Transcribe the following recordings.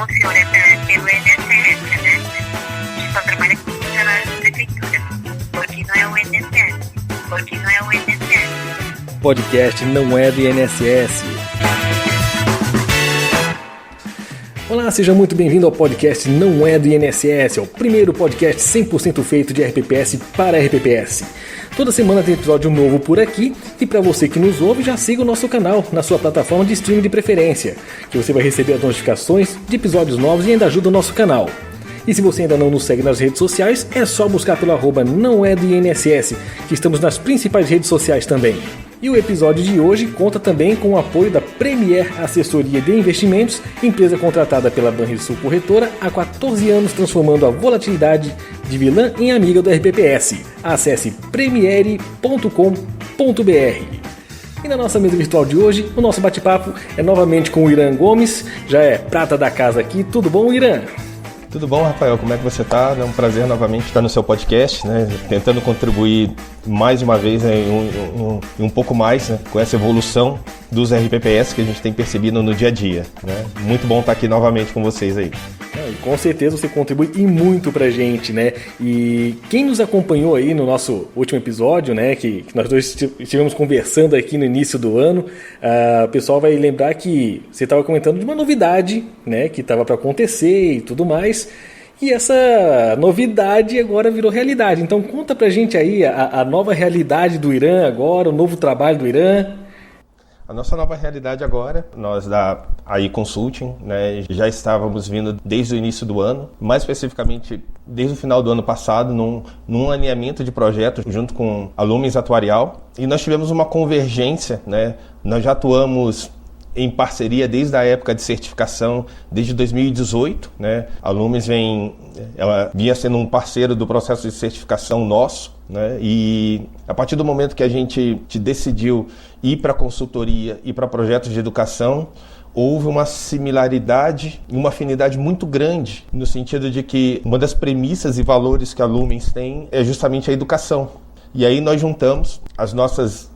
funciona pelo INSS, né? A gente só trabalha com funcionários da prefeitura, porque não é o INSS. Porque não é o INSS. Podcast não é do INSS. Olá, seja muito bem-vindo ao podcast Não é do INSS, é o primeiro podcast 100% feito de RPPS para RPPS. Toda semana tem episódio novo por aqui e para você que nos ouve, já siga o nosso canal na sua plataforma de streaming de preferência, que você vai receber as notificações de episódios novos e ainda ajuda o nosso canal. E se você ainda não nos segue nas redes sociais, é só buscar pelo @não é do INSS, que estamos nas principais redes sociais também. E o episódio de hoje conta também com o apoio da Premier Assessoria de Investimentos, empresa contratada pela Banrisul Corretora há 14 anos, transformando a volatilidade de vilã em amiga do RPPS. Acesse premiere.com.br. E na nossa mesa virtual de hoje, o nosso bate-papo é novamente com o Irã Gomes, já é prata da casa aqui. Tudo bom, Irã? Tudo bom, Rafael? Como é que você está? É um prazer novamente estar no seu podcast, né? Tentando contribuir mais uma vez, né? um pouco mais, né? Com essa evolução dos RPPS que a gente tem percebido no dia a dia, né? Muito bom estar aqui novamente com vocês aí. E com certeza você contribui e muito pra gente, né? E quem nos acompanhou aí no nosso último episódio, né? Que nós dois estivemos conversando aqui no início do ano, o pessoal vai lembrar que você estava comentando de uma novidade, né? Que estava para acontecer e tudo mais. E essa novidade agora virou realidade. Então conta pra gente aí a nova realidade do Irã agora, o novo trabalho do Irã. A nossa nova realidade agora, nós da AI Consulting, né, já estávamos vindo desde o início do ano, mais especificamente desde o final do ano passado, num alinhamento de projetos junto com a Lumens Atuarial, e nós tivemos uma convergência, né, nós já atuamos em parceria desde a época de certificação, desde 2018, né? A Lumens ela vinha sendo um parceiro do processo de certificação nosso, né? E a partir do momento que a gente decidiu ir para consultoria e para projetos de educação, houve uma similaridade e uma afinidade muito grande, no sentido de que uma das premissas e valores que a Lumens tem é justamente a educação. E aí nós juntamos as nossas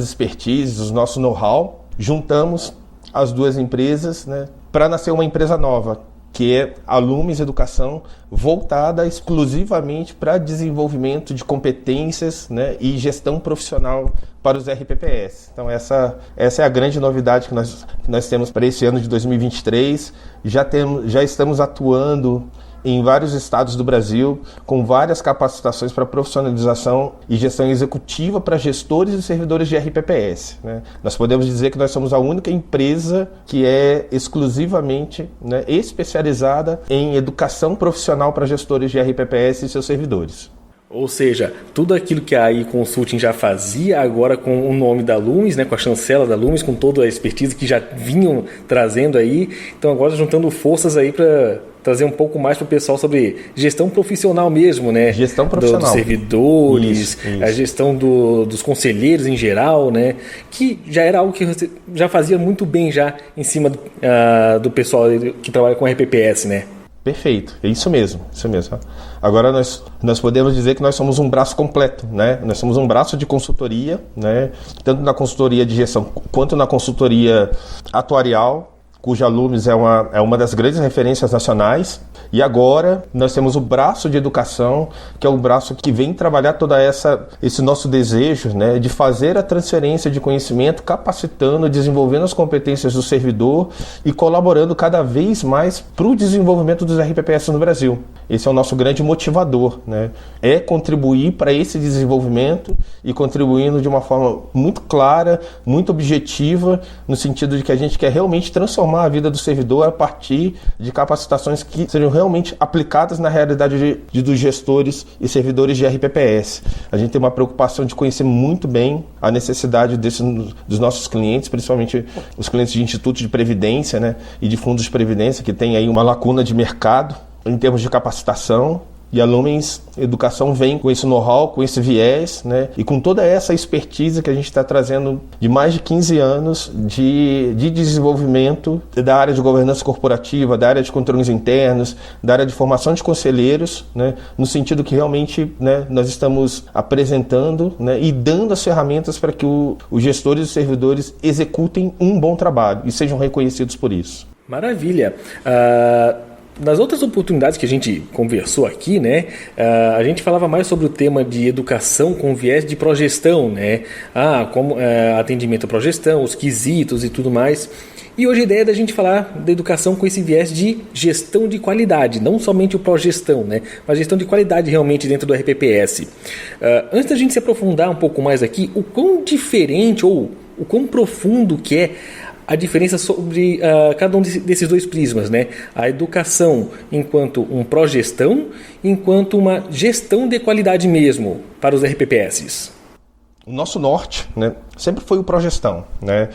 expertises, o nosso know-how, juntamos as duas empresas, né, para nascer uma empresa nova, que é a Lumens Educação, voltada exclusivamente para desenvolvimento de competências, né, e gestão profissional para os RPPS. Então essa é a grande novidade que nós temos para esse ano de 2023. Já estamos atuando em vários estados do Brasil, com várias capacitações para profissionalização e gestão executiva para gestores e servidores de RPPS, né? Nós podemos dizer que nós somos a única empresa que é exclusivamente, né, especializada em educação profissional para gestores de RPPS e seus servidores. Ou seja, tudo aquilo que a AI Consulting já fazia, agora com o nome da Lumens, né, com a chancela da Lumens, com toda a expertise que já vinham trazendo aí. Então agora juntando forças aí para trazer um pouco mais para o pessoal sobre gestão profissional mesmo, né? Gestão profissional. Dos servidores, isso. A gestão dos conselheiros em geral, né? Que já era algo que você já fazia muito bem já em cima do pessoal que trabalha com RPPS, né? Perfeito, é isso mesmo. Agora nós podemos dizer que nós somos um braço completo, né? Nós somos um braço de consultoria, né? Tanto na consultoria de gestão quanto na consultoria atuarial, cuja Lumens é uma das grandes referências nacionais. E agora nós temos o braço de educação, que é o braço que vem trabalhar esse nosso desejo, né, de fazer a transferência de conhecimento, capacitando, desenvolvendo as competências do servidor e colaborando cada vez mais para o desenvolvimento dos RPPS no Brasil. Esse é o nosso grande motivador, né? É contribuir para esse desenvolvimento e contribuindo de uma forma muito clara, muito objetiva, no sentido de que a gente quer realmente transformar a vida do servidor a partir de capacitações que sejam realmente aplicadas na realidade dos gestores e servidores de RPPS. A gente tem uma preocupação de conhecer muito bem a necessidade dos nossos clientes, principalmente os clientes de institutos de previdência, né, e de fundos de previdência, que tem aí uma lacuna de mercado em termos de capacitação. E a Lumens Educação vem com esse know-how, com esse viés, né? E com toda essa expertise que a gente está trazendo de mais de 15 anos de desenvolvimento da área de governança corporativa, da área de controles internos, da área de formação de conselheiros, né? No sentido que realmente, né, nós estamos apresentando, né, e dando as ferramentas para que os gestores e servidores executem um bom trabalho e sejam reconhecidos por isso. Maravilha. Nas outras oportunidades que a gente conversou aqui, né, a gente falava mais sobre o tema de educação com viés de progestão, né? Como atendimento à progestão, os quesitos e tudo mais. E hoje a ideia é da gente falar da educação com esse viés de gestão de qualidade, não somente o progestão, né, mas gestão de qualidade realmente dentro do RPPS. Antes da gente se aprofundar um pouco mais aqui, o quão diferente ou o quão profundo que é a diferença sobre cada um desses dois prismas, né? A educação enquanto um progestão, enquanto uma gestão de qualidade mesmo para os RPPS. O nosso norte, né, sempre foi o progestão, né?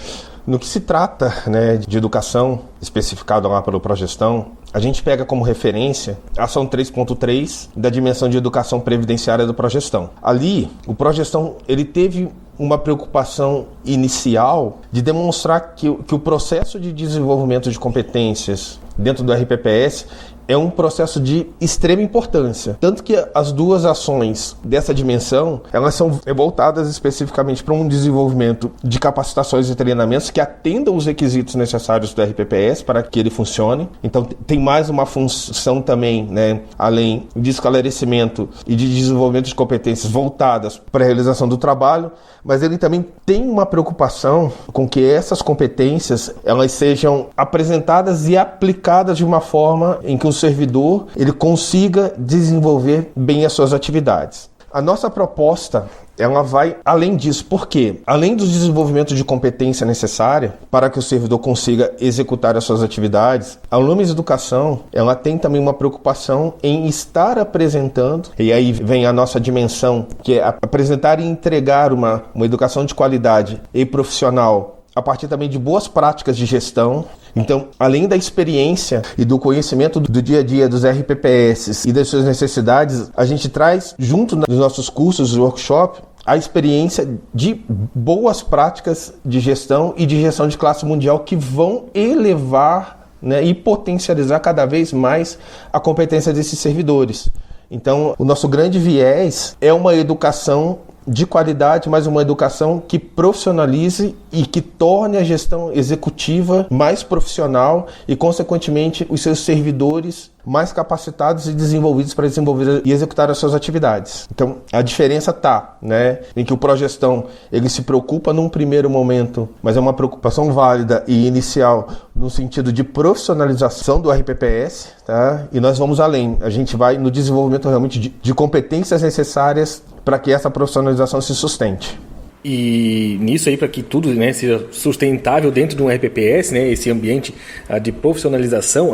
No que se trata, né, de educação especificada lá pelo progestão, a gente pega como referência a ação 3.3 da dimensão de educação previdenciária do progestão. Ali, o progestão ele teve uma preocupação inicial de demonstrar que o processo de desenvolvimento de competências dentro do RPPS é um processo de extrema importância. Tanto que as duas ações dessa dimensão, elas são voltadas especificamente para um desenvolvimento de capacitações e treinamentos que atendam os requisitos necessários do RPPS para que ele funcione. Então tem mais uma função também, né, além de esclarecimento e de desenvolvimento de competências voltadas para a realização do trabalho, mas ele também tem uma preocupação com que essas competências elas sejam apresentadas e aplicadas de uma forma em que o servidor ele consiga desenvolver bem as suas atividades. A nossa proposta ela vai além disso, porque além do desenvolvimento de competência necessária para que o servidor consiga executar as suas atividades, a Lumes Educação ela tem também uma preocupação em estar apresentando, e aí vem a nossa dimensão, que é apresentar e entregar uma educação de qualidade e profissional a partir também de boas práticas de gestão. Então, além da experiência e do conhecimento do dia a dia dos RPPS e das suas necessidades, a gente traz, junto nos nossos cursos, workshop, a experiência de boas práticas de gestão e de gestão de classe mundial que vão elevar, né, e potencializar cada vez mais a competência desses servidores. Então, o nosso grande viés é uma educação de qualidade, mas uma educação que profissionalize e que torne a gestão executiva mais profissional e, consequentemente, os seus servidores mais capacitados e desenvolvidos para desenvolver e executar as suas atividades. Então, a diferença está, né, em que o progestão ele se preocupa num primeiro momento, mas é uma preocupação válida e inicial no sentido de profissionalização do RPPS, tá? E nós vamos além. A gente vai no desenvolvimento realmente de competências necessárias para que essa profissionalização se sustente. E nisso aí, para que tudo, né, seja sustentável dentro de um RPPS, né, esse ambiente de profissionalização,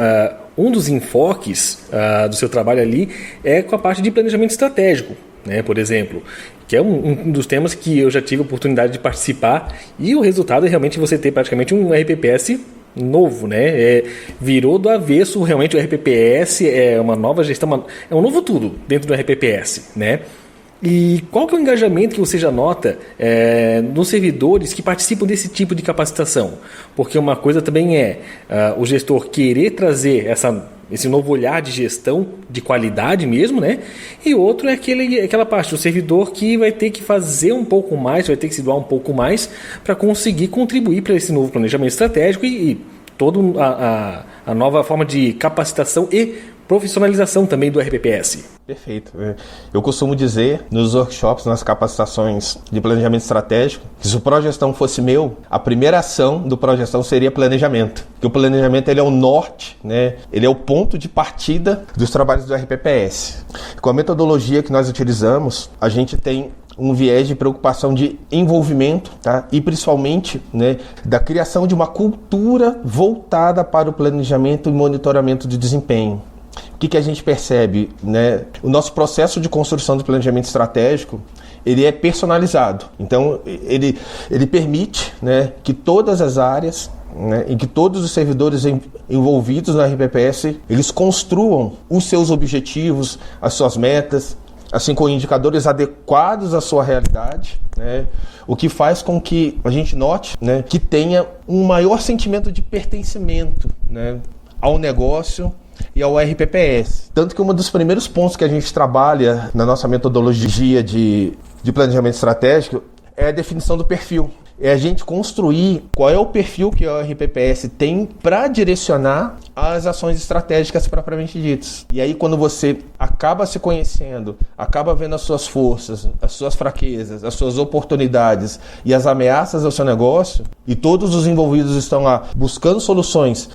um dos enfoques do seu trabalho ali é com a parte de planejamento estratégico, né, por exemplo, que é um dos temas que eu já tive a oportunidade de participar, e o resultado é realmente você ter praticamente um RPPS novo, né? Virou do avesso realmente o RPPS, é uma nova gestão, é um novo tudo dentro do RPPS, né? E qual que é o engajamento que você já nota nos servidores que participam desse tipo de capacitação? Porque uma coisa também é o gestor querer trazer esse novo olhar de gestão de qualidade mesmo, né? E outro é aquela parte do servidor que vai ter que fazer um pouco mais, vai ter que se doar um pouco mais para conseguir contribuir para esse novo planejamento estratégico e toda a nova forma de capacitação e profissionalização também do RPPS. Perfeito. Eu costumo dizer nos workshops, nas capacitações de planejamento estratégico, que se o progestão fosse meu, a primeira ação do progestão seria planejamento. Porque o planejamento ele é o norte, né? Ele é o ponto de partida dos trabalhos do RPPS. Com a metodologia que nós utilizamos, a gente tem um viés de preocupação de envolvimento, tá? E principalmente, né, da criação de uma cultura voltada para o planejamento e monitoramento de desempenho. O que a gente percebe, né? O nosso processo de construção do planejamento estratégico ele é personalizado. Então, ele permite, né, que todas as áreas, né, em que todos os servidores envolvidos na RPPS eles construam os seus objetivos, as suas metas, assim com indicadores adequados à sua realidade, né? O que faz com que a gente note, né, que tenha um maior sentimento de pertencimento, né, ao negócio e ao RPPS. Tanto que um dos primeiros pontos que a gente trabalha na nossa metodologia de planejamento estratégico é a definição do perfil. é a gente construir qual é o perfil que o RPPS tem para direcionar as ações estratégicas propriamente ditas. E aí, quando você acaba se conhecendo, acaba vendo as suas forças, as suas fraquezas, as suas oportunidades e as ameaças ao seu negócio, e todos os envolvidos estão lá buscando soluções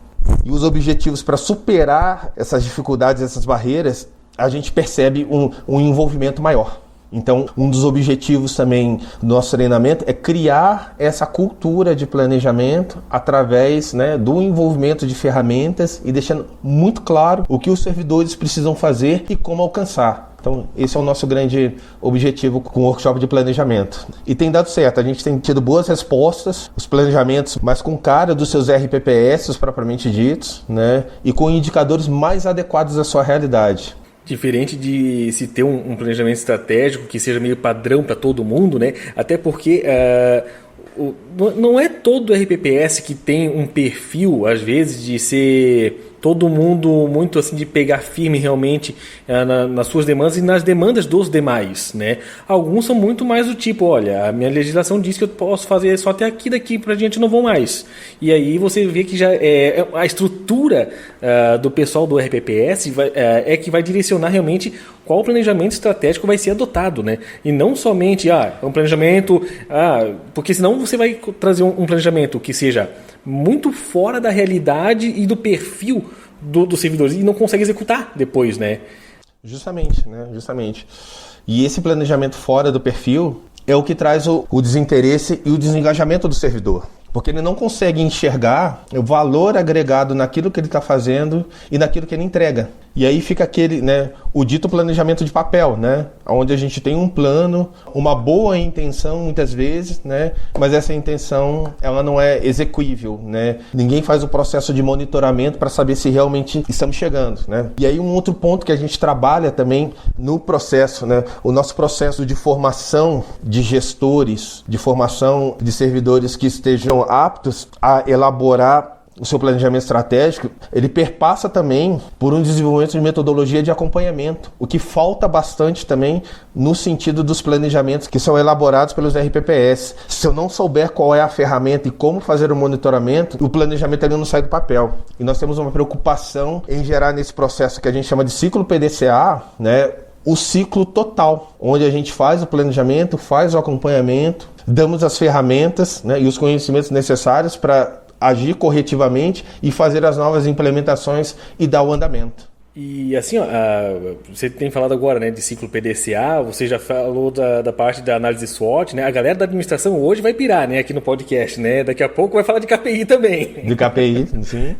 e os objetivos para superar essas dificuldades, essas barreiras, a gente percebe um envolvimento maior. Então, um dos objetivos também do nosso treinamento é criar essa cultura de planejamento através, né, do envolvimento de ferramentas e deixando muito claro o que os servidores precisam fazer e como alcançar. Então, esse é o nosso grande objetivo com o workshop de planejamento. E tem dado certo, a gente tem tido boas respostas, os planejamentos, mas com cara dos seus RPPS, propriamente ditos, né, e com indicadores mais adequados à sua realidade. Diferente de se ter um planejamento estratégico que seja meio padrão para todo mundo, né? Até porque não é todo RPPS que tem um perfil, às vezes, de ser todo mundo muito assim, de pegar firme realmente nas suas demandas e nas demandas dos demais, né? Alguns são muito mais do tipo, olha, a minha legislação diz que eu posso fazer só até aqui, daqui para diante não vou mais. E aí você vê que já a estrutura do pessoal do RPPS é que vai direcionar realmente qual planejamento estratégico vai ser adotado, né? E não somente um planejamento, porque senão você vai trazer um planejamento que seja muito fora da realidade e do perfil dos servidores e não consegue executar depois, né? Justamente, né? Justamente. E esse planejamento fora do perfil é o que traz o desinteresse e o desengajamento do servidor. Porque ele não consegue enxergar o valor agregado naquilo que ele está fazendo e naquilo que ele entrega. E aí fica aquele, né, o dito planejamento de papel, né, onde a gente tem um plano, uma boa intenção muitas vezes, né, mas essa intenção ela não é execuível, né. Ninguém faz o processo de monitoramento para saber se realmente estamos chegando, né. E aí um outro ponto que a gente trabalha também no processo, né, o nosso processo de formação de gestores, de formação de servidores que estejam aptos a elaborar o seu planejamento estratégico, ele perpassa também por um desenvolvimento de metodologia de acompanhamento, o que falta bastante também no sentido dos planejamentos que são elaborados pelos RPPS. Se eu não souber qual é a ferramenta e como fazer o monitoramento, o planejamento ali não sai do papel. E nós temos uma preocupação em gerar nesse processo que a gente chama de ciclo PDCA, né, o ciclo total, onde a gente faz o planejamento, faz o acompanhamento, damos as ferramentas, né, e os conhecimentos necessários para agir corretivamente e fazer as novas implementações e dar o andamento. E assim, você tem falado agora, né, de ciclo PDCA, você já falou da parte da análise SWOT, né? A galera da administração hoje vai pirar, né, aqui no podcast, né? Daqui a pouco vai falar de KPI também. De KPI, sim.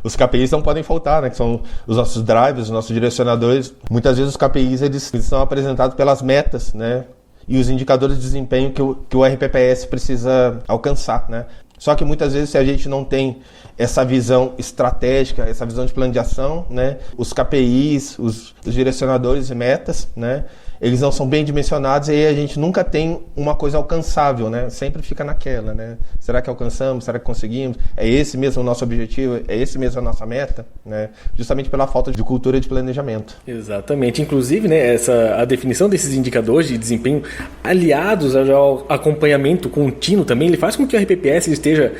Os KPIs não podem faltar, né? Que são os nossos drivers, os nossos direcionadores. Muitas vezes os KPIs eles são apresentados pelas metas, né? E os indicadores de desempenho que o RPPS precisa alcançar, né? Só que muitas vezes, se a gente não tem essa visão estratégica, essa visão de plano de ação, né, os KPIs, os direcionadores e metas, né, eles não são bem dimensionados e aí a gente nunca tem uma coisa alcançável, né? Sempre fica naquela, né? Será que alcançamos? Será que conseguimos? É esse mesmo o nosso objetivo? É esse mesmo a nossa meta? Né? Justamente pela falta de cultura de planejamento. Exatamente. Inclusive, né, a definição desses indicadores de desempenho aliados ao acompanhamento contínuo também, ele faz com que o RPPS esteja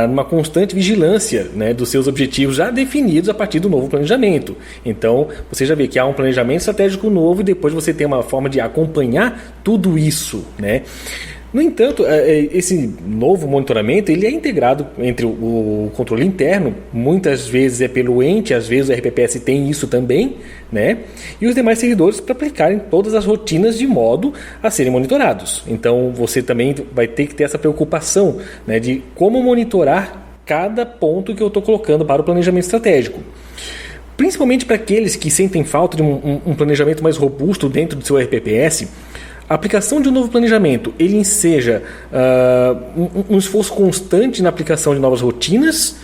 numa constante vigilância, né, dos seus objetivos já definidos a partir do novo planejamento. Então, você já vê que há um planejamento estratégico novo e depois você tem uma forma de acompanhar tudo isso, né? No entanto, esse novo monitoramento ele é integrado entre o controle interno, muitas vezes é pelo ente, às vezes o RPPS tem isso também, né? E os demais servidores para aplicarem todas as rotinas de modo a serem monitorados. Então, você também vai ter que ter essa preocupação, né, de como monitorar cada ponto que eu estou colocando para o planejamento estratégico. Principalmente para aqueles que sentem falta de um planejamento mais robusto dentro do seu RPPS, a aplicação de um novo planejamento, ele enseja um esforço constante na aplicação de novas rotinas,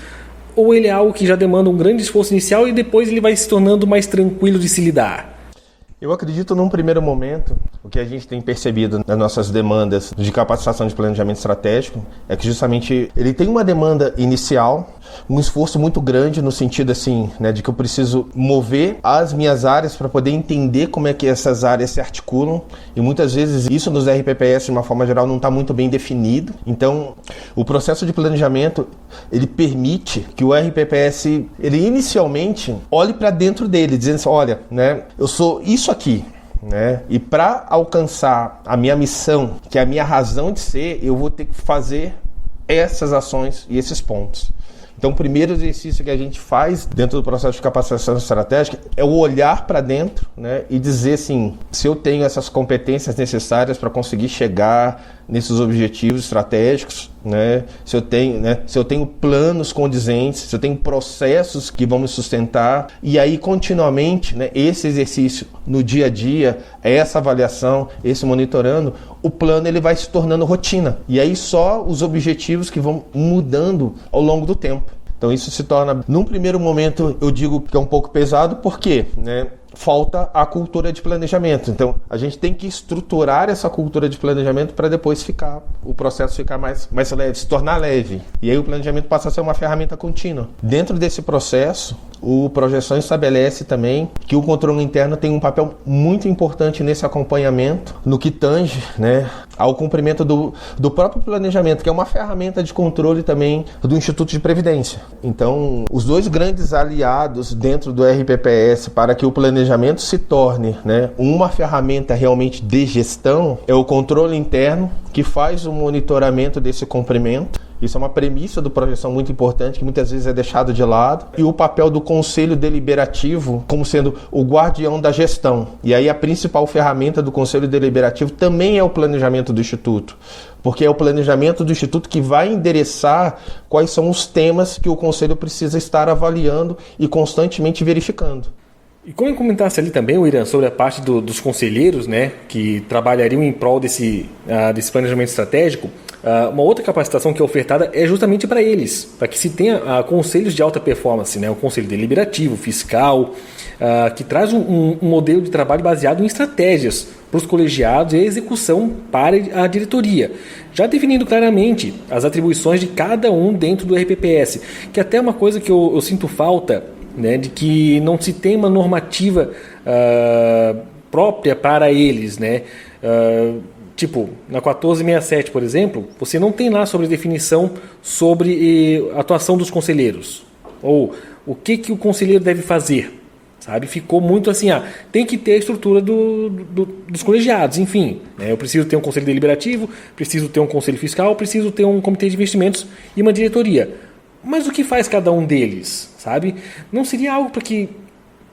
ou ele é algo que já demanda um grande esforço inicial e depois ele vai se tornando mais tranquilo de se lidar? Eu acredito num primeiro momento o que a gente tem percebido nas nossas demandas de capacitação de planejamento estratégico é que justamente ele tem uma demanda inicial, um esforço muito grande no sentido assim, né, de que eu preciso mover as minhas áreas para poder entender como é que essas áreas se articulam, e muitas vezes isso nos RPPS de uma forma geral não está muito bem definido. Então o processo de planejamento ele permite que o RPPS ele inicialmente olhe para dentro dele, dizendo assim, olha, né, eu sou isso aqui, né? E para alcançar a minha missão, que é a minha razão de ser, eu vou ter que fazer essas ações e esses pontos. Então, o primeiro exercício que a gente faz dentro do processo de capacitação estratégica é o olhar para dentro, né, e dizer assim, se eu tenho essas competências necessárias para conseguir chegar nesses objetivos estratégicos, né, se eu tenho planos condizentes, se eu tenho processos que vão me sustentar, e aí continuamente, né, esse exercício no dia a dia, essa avaliação, esse monitorando, o plano ele vai se tornando rotina. E aí só os objetivos que vão mudando ao longo do tempo. Então isso se torna, num primeiro momento, eu digo que é um pouco pesado, porque, né, falta a cultura de planejamento. Então a gente tem que estruturar essa cultura de planejamento para depois o processo ficar mais leve, se tornar leve. E aí o planejamento passa a ser uma ferramenta contínua. Dentro desse processo, o Projeção estabelece também que o controle interno tem um papel muito importante nesse acompanhamento, no que tange, né, ao cumprimento do próprio planejamento, que é uma ferramenta de controle também do Instituto de Previdência. Então, os dois grandes aliados dentro do RPPS para que o planejamento se torne, né, uma ferramenta realmente de gestão é o controle interno, que faz o monitoramento desse cumprimento. Isso é uma premissa do Projeção muito importante, que muitas vezes é deixado de lado. E o papel do Conselho Deliberativo como sendo o guardião da gestão. E aí a principal ferramenta do Conselho Deliberativo também é o planejamento do Instituto. Porque é o planejamento do Instituto que vai endereçar quais são os temas que o Conselho precisa estar avaliando e constantemente verificando. E como comentasse ali também, Irã, sobre a parte dos conselheiros, né, que trabalhariam em prol desse planejamento estratégico, uma outra capacitação que é ofertada é justamente para eles, para que se tenha conselhos de alta performance, né, o conselho deliberativo, fiscal, que traz um modelo de trabalho baseado em estratégias para os colegiados e a execução para a diretoria, já definindo claramente as atribuições de cada um dentro do RPPS, que até é uma coisa que eu sinto falta, né, de que não se tem uma normativa própria para eles, né? Tipo, na 1467, por exemplo, você não tem lá sobre definição sobre a atuação dos conselheiros, ou o que o conselheiro deve fazer, sabe? Ficou muito assim, tem que ter a estrutura dos colegiados, enfim, né? Eu preciso ter um conselho deliberativo, preciso ter um conselho fiscal, preciso ter um comitê de investimentos e uma diretoria. Mas o que faz cada um deles, sabe? Não seria algo para que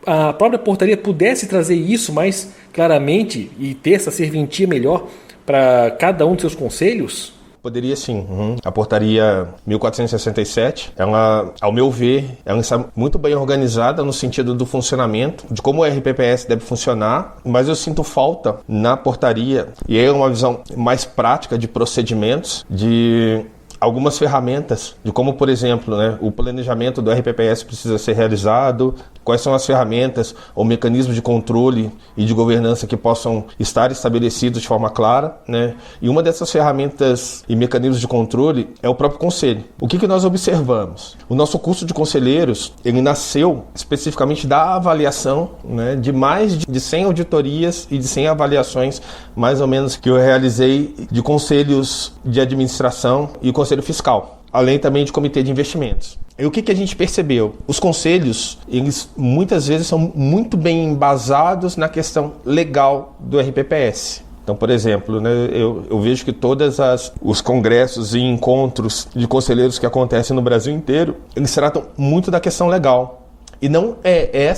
a própria portaria pudesse trazer isso mais claramente e ter essa serventia melhor para cada um de seus conselhos? Poderia sim. A portaria 1467, ela, ao meu ver, ela está muito bem organizada no sentido do funcionamento, de como o RPPS deve funcionar, mas eu sinto falta na portaria, e aí é uma visão mais prática de procedimentos, de algumas ferramentas de como, por exemplo, né, o planejamento do RPPS precisa ser realizado, quais são as ferramentas ou mecanismos de controle e de governança que possam estar estabelecidos de forma clara, né? E uma dessas ferramentas e mecanismos de controle é o próprio conselho. O que nós observamos? O nosso curso de conselheiros, ele nasceu especificamente da avaliação, né, de mais de 100 auditorias e de 100 avaliações, mais ou menos, que eu realizei de conselhos de administração e conselho fiscal, além também de comitê de investimentos. E o que a gente percebeu? Os conselhos, eles muitas vezes são muito bem embasados na questão legal do RPPS. Então, por exemplo, né, eu vejo que todos os congressos e encontros de conselheiros que acontecem no Brasil inteiro, eles tratam muito da questão legal. E não é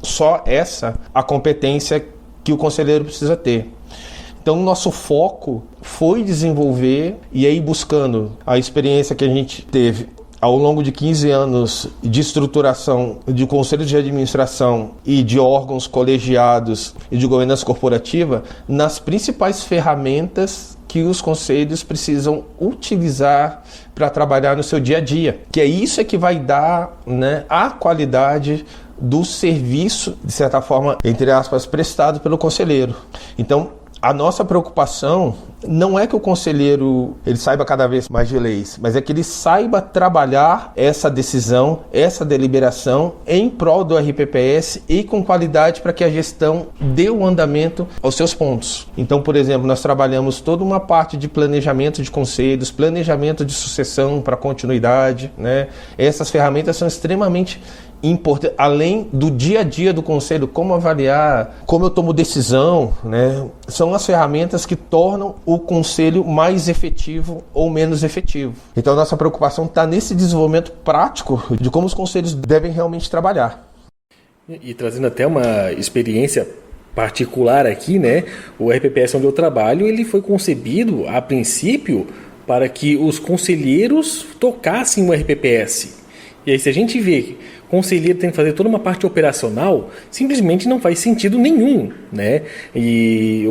só essa a competência que o conselheiro precisa ter. Então, nosso foco foi desenvolver e aí buscando a experiência que a gente teve ao longo de 15 anos de estruturação de conselhos de administração e de órgãos colegiados e de governança corporativa nas principais ferramentas que os conselhos precisam utilizar para trabalhar no seu dia a dia. Que é isso que vai dar, né, a qualidade do serviço, de certa forma, entre aspas, prestado pelo conselheiro. Então, A nossa preocupação não é que o conselheiro ele saiba cada vez mais de leis, mas é que ele saiba trabalhar essa decisão, essa deliberação em prol do RPPS e com qualidade para que a gestão dê o andamento aos seus pontos. Então, por exemplo, nós trabalhamos toda uma parte de planejamento de conselhos, planejamento de sucessão para continuidade, né? Essas ferramentas são extremamente importante, além do dia a dia do conselho, como avaliar, como eu tomo decisão, né? São as ferramentas que tornam o conselho mais efetivo ou menos efetivo. Então a nossa preocupação está nesse desenvolvimento prático de como os conselhos devem realmente trabalhar. E trazendo até uma experiência particular aqui, né? O RPPS onde eu trabalho, ele foi concebido a princípio para que os conselheiros tocassem o RPPS. E aí, se a gente vê o conselheiro tem que fazer toda uma parte operacional, simplesmente não faz sentido nenhum, né? E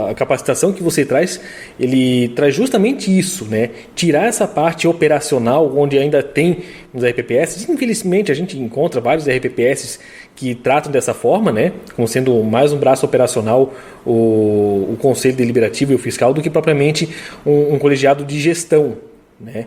a capacitação que você traz, ele traz justamente isso, né? Tirar essa parte operacional, onde ainda tem os RPPS. Infelizmente, a gente encontra vários RPPS que tratam dessa forma, né? Como sendo mais um braço operacional o Conselho Deliberativo e o Fiscal do que propriamente um colegiado de gestão, né?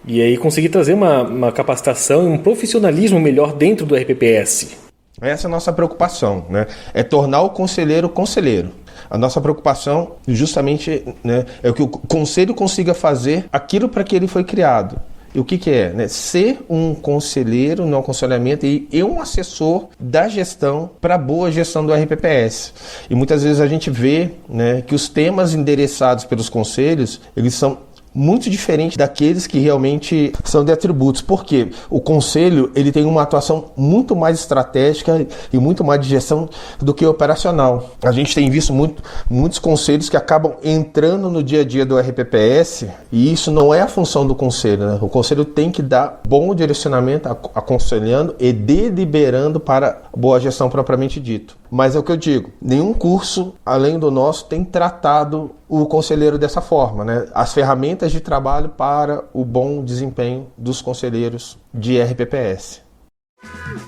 E aí conseguir trazer uma capacitação e um profissionalismo melhor dentro do RPPS. Essa é a nossa preocupação, né? É tornar o conselheiro conselheiro. A nossa preocupação justamente, né, é que o conselho consiga fazer aquilo para que ele foi criado. E o que é? Né? Ser um conselheiro no aconselhamento e um assessor da gestão para a boa gestão do RPPS. E muitas vezes a gente vê, né, que os temas endereçados pelos conselhos, eles são muito diferente daqueles que realmente são de atributos, porque o conselho ele tem uma atuação muito mais estratégica e muito mais de gestão do que operacional. A gente tem visto muitos conselhos que acabam entrando no dia a dia do RPPS e isso não é a função do conselho, né? O conselho tem que dar bom direcionamento, aconselhando e deliberando para boa gestão propriamente dito. Mas é o que eu digo, nenhum curso além do nosso tem tratado o conselheiro dessa forma, né? As ferramentas de trabalho para o bom desempenho dos conselheiros de RPPS.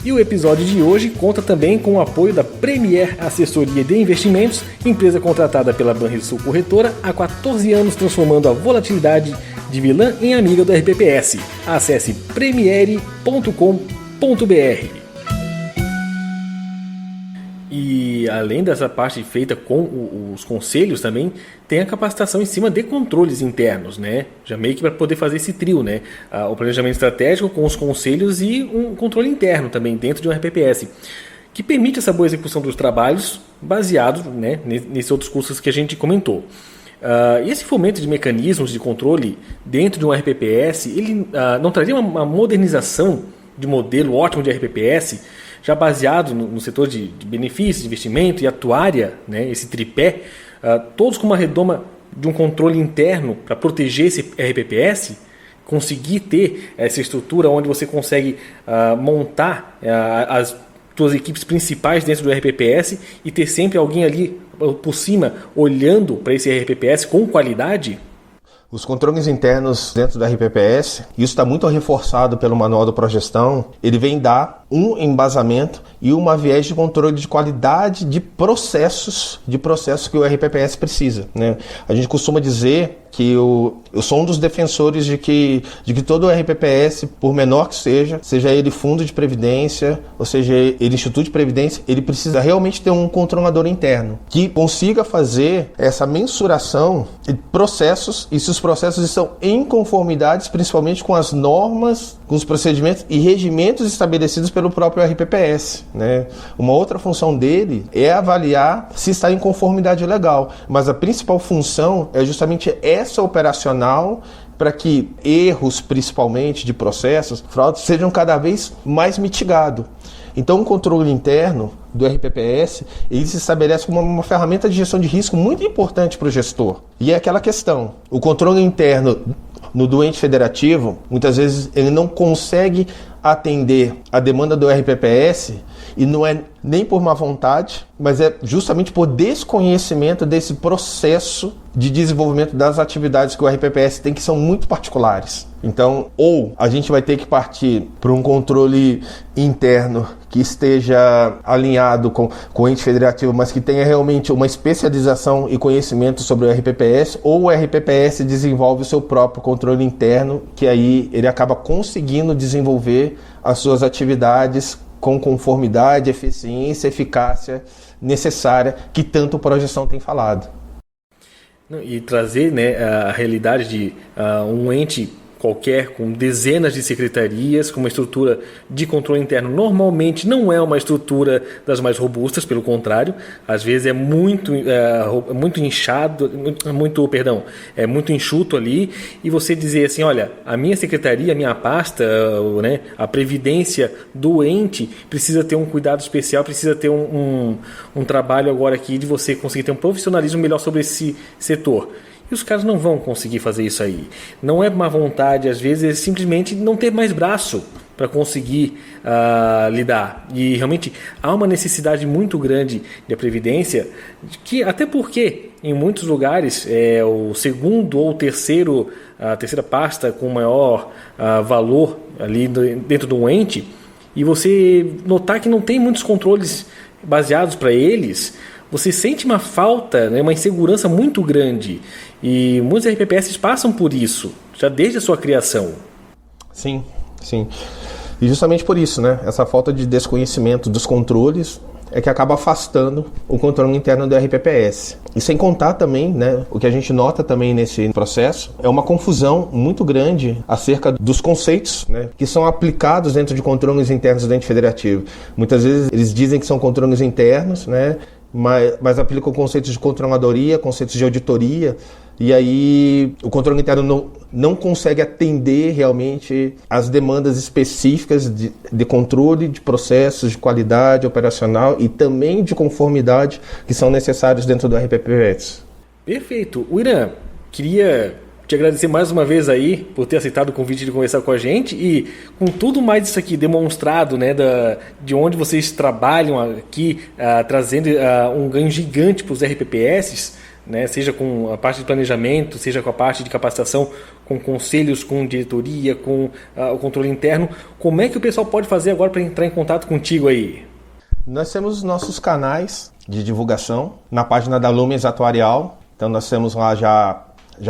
E o episódio de hoje conta também com o apoio da Premier Assessoria de Investimentos, empresa contratada pela Banrisul Corretora há 14 anos, transformando a volatilidade de vilã em amiga do RPPS. Acesse premiere.com.br. E além dessa parte feita com os conselhos também, tem a capacitação em cima de controles internos, né? Já meio que para poder fazer esse trio, né? O planejamento estratégico com os conselhos e um controle interno também dentro de um RPPS, que permite essa boa execução dos trabalhos baseado, né, nesses outros cursos que a gente comentou. E esse fomento de mecanismos de controle dentro de um RPPS, ele não traria uma modernização de modelo ótimo de RPPS, já baseado no setor de benefícios, de investimento e atuária, né, esse tripé, todos com uma redoma de um controle interno para proteger esse RPPS, conseguir ter essa estrutura onde você consegue montar as suas equipes principais dentro do RPPS e ter sempre alguém ali por cima olhando para esse RPPS com qualidade. Os controles internos dentro do RPPS, isso está muito reforçado pelo Manual do Progestão, ele vem dar um embasamento e uma viés de controle de qualidade de processos que o RPPS precisa, né? A gente costuma dizer que eu sou um dos defensores de que todo o RPPS, por menor que seja ele fundo de previdência, ou seja ele instituto de previdência, ele precisa realmente ter um controlador interno que consiga fazer essa mensuração de processos e se os processos estão em conformidade, principalmente com as normas, com os procedimentos e regimentos estabelecidos pelo próprio RPPS, né? Uma outra função dele é avaliar se está em conformidade legal, mas a principal função é justamente essa operacional para que erros, principalmente de processos, fraudes, sejam cada vez mais mitigados. Então, o controle interno do RPPS, ele se estabelece como uma ferramenta de gestão de risco muito importante para o gestor. E é aquela questão, o controle interno no doente federativo, muitas vezes ele não consegue atender a demanda do RPPS e não é nem por má vontade, mas é justamente por desconhecimento desse processo de desenvolvimento das atividades que o RPPS tem, que são muito particulares. Então, ou a gente vai ter que partir para um controle interno que esteja alinhado com o ente federativo, mas que tenha realmente uma especialização e conhecimento sobre o RPPS, ou o RPPS desenvolve o seu próprio controle interno, que aí ele acaba conseguindo desenvolver as suas atividades com conformidade, eficiência, eficácia necessária, que tanto projeção tem falado. E trazer, né, a realidade de um ente qualquer, com dezenas de secretarias, com uma estrutura de controle interno, normalmente não é uma estrutura das mais robustas, pelo contrário, às vezes é muito inchado, é muito enxuto ali, e você dizer assim, olha, a minha secretaria, a minha pasta, né, a previdência do ente precisa ter um cuidado especial, precisa ter um trabalho agora aqui de você conseguir ter um profissionalismo melhor sobre esse setor. E os caras não vão conseguir fazer isso aí. Não é má vontade, às vezes, é simplesmente não ter mais braço para conseguir lidar. E realmente há uma necessidade muito grande de previdência, que até porque em muitos lugares é o segundo ou terceiro, a terceira pasta com maior valor ali dentro do ente, e você notar que não tem muitos controles baseados para eles, você sente uma falta, né, uma insegurança muito grande. E muitos RPPS passam por isso, já desde a sua criação. Sim, sim. E justamente por isso, né, essa falta de desconhecimento dos controles é que acaba afastando o controle interno do RPPS. E sem contar também, né, o que a gente nota também nesse processo é uma confusão muito grande acerca dos conceitos, né, que são aplicados dentro de controles internos do ente federativo. Muitas vezes eles dizem que são controles internos, né, mas aplicam conceitos de controladoria, conceitos de auditoria, e aí o controle interno não consegue atender realmente as demandas específicas de controle de processos, de qualidade operacional e também de conformidade que são necessários dentro do RPPS. Perfeito. Irã, queria te agradecer mais uma vez aí por ter aceitado o convite de conversar com a gente, e com tudo mais isso aqui demonstrado, né, de onde vocês trabalham aqui, trazendo um ganho gigante para os RPPS, né, seja com a parte de planejamento, seja com a parte de capacitação, com conselhos, com diretoria, com o controle interno. Como é que o pessoal pode fazer agora para entrar em contato contigo aí? Nós temos nossos canais de divulgação na página da Lumias Atuarial. Então nós temos lá já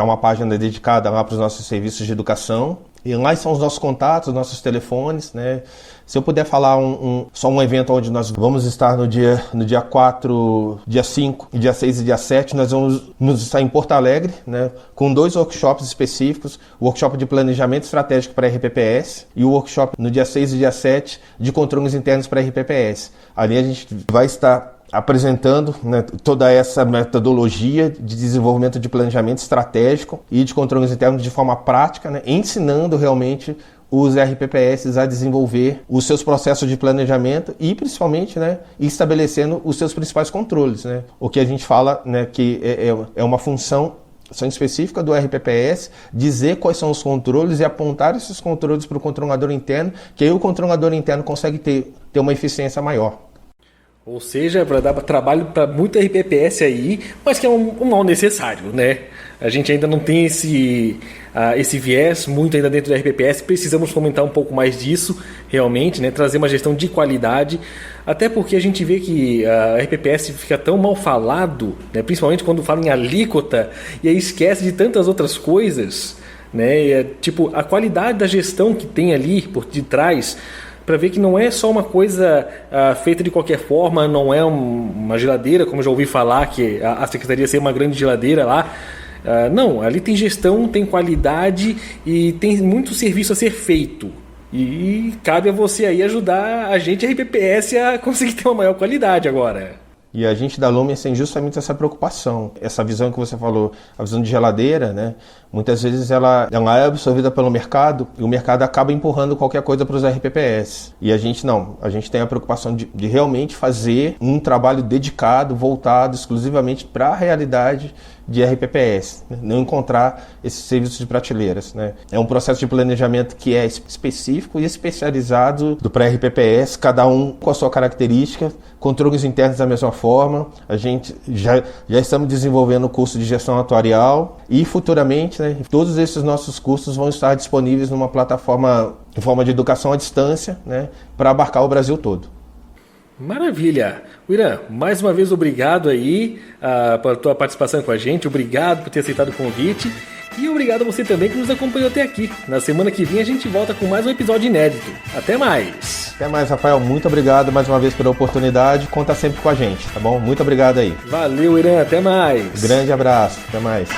uma página dedicada lá para os nossos serviços de educação. E lá estão os nossos contatos, os nossos telefones, né? Se eu puder falar só um evento onde nós vamos estar no dia 4, dia 5, dia 6 e dia 7, nós vamos estar em Porto Alegre, né? Com 2 workshops específicos, o workshop de planejamento estratégico para RPPS e o workshop no dia 6 e dia 7 de controles internos para RPPS. Ali a gente vai estar apresentando, né, toda essa metodologia de desenvolvimento de planejamento estratégico e de controles internos de forma prática, né, ensinando realmente os RPPS a desenvolver os seus processos de planejamento e principalmente, né, estabelecendo os seus principais controles, né. O que a gente fala, né, que é uma função específica do RPPS, dizer quais são os controles e apontar esses controles para o controlador interno, que aí o controlador interno consegue ter uma eficiência maior. Ou seja, para dar trabalho para muito RPPS aí, mas que é um mal necessário, né? A gente ainda não tem esse viés muito ainda dentro do RPPS, precisamos fomentar um pouco mais disso, realmente, né? Trazer uma gestão de qualidade, até porque a gente vê que a RPPS fica tão mal falado, né? Principalmente quando fala em alíquota, e aí esquece de tantas outras coisas, né? E tipo, a qualidade da gestão que tem ali por detrás, para ver que não é só uma coisa feita de qualquer forma, não é uma geladeira, como eu já ouvi falar, que a secretaria ser uma grande geladeira lá. Não, ali tem gestão, tem qualidade e tem muito serviço a ser feito. E cabe a você aí ajudar a gente, a RPPS, a conseguir ter uma maior qualidade agora. E a gente da Lumias tem justamente essa preocupação, essa visão que você falou, a visão de geladeira, né? Muitas vezes ela é absorvida pelo mercado e o mercado acaba empurrando qualquer coisa para os RPPS. E a gente não, a gente tem a preocupação de realmente fazer um trabalho dedicado, voltado exclusivamente para a realidade de RPPS, né? Não encontrar esses serviços de prateleiras, né? É um processo de planejamento que é específico e especializado do pré-RPPS, cada um com a sua característica, controles internos da mesma forma. A gente já estamos desenvolvendo o curso de gestão atuarial e futuramente, né, todos esses nossos cursos vão estar disponíveis numa plataforma em forma de educação à distância, né, para abarcar o Brasil todo. Maravilha! Irã, mais uma vez obrigado aí pela tua participação com a gente, obrigado por ter aceitado o convite e obrigado a você também que nos acompanhou até aqui. Na semana que vem a gente volta com mais um episódio inédito. Até mais! Até mais, Rafael. Muito obrigado mais uma vez pela oportunidade. Conta sempre com a gente, tá bom? Muito obrigado aí. Valeu, Irã. Até mais! Grande abraço. Até mais.